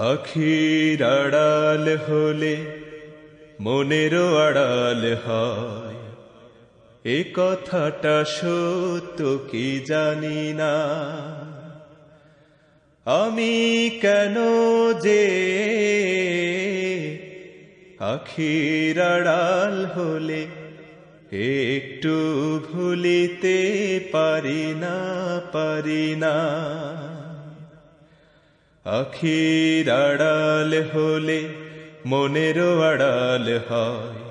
আখির আড়াল হলে মনেরও আড়াল হয়, এ কথাটা সত্য কি জানি না। আমি কেন যে আখির আড়াল হলে একটু ভুলিতে পারি না। আখির আড়াল হলে মনেরও আড়াল হয়,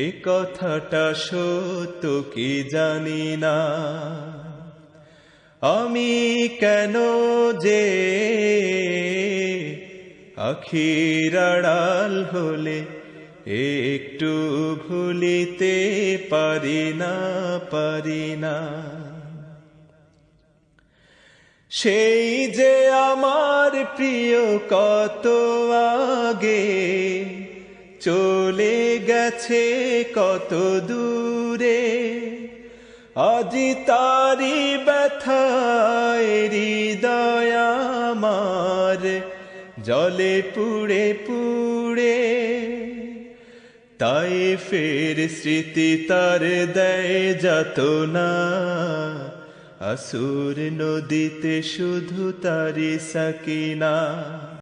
এ কথাটা সত্য কি জানি না। আমি কেন যে আখির আড়াল হলে একটু ভুলিতে পারি না। সেই যে আমার প্রিয় কত আগে চলে গেছে কত দূরে, আজি তারি ব্যথায় হৃদয় আমার জলে পুড়ে। তাই ফের স্মৃতি তার দেয় যাতনা, আসুর নদীতে শুধু তারি সাকিনা।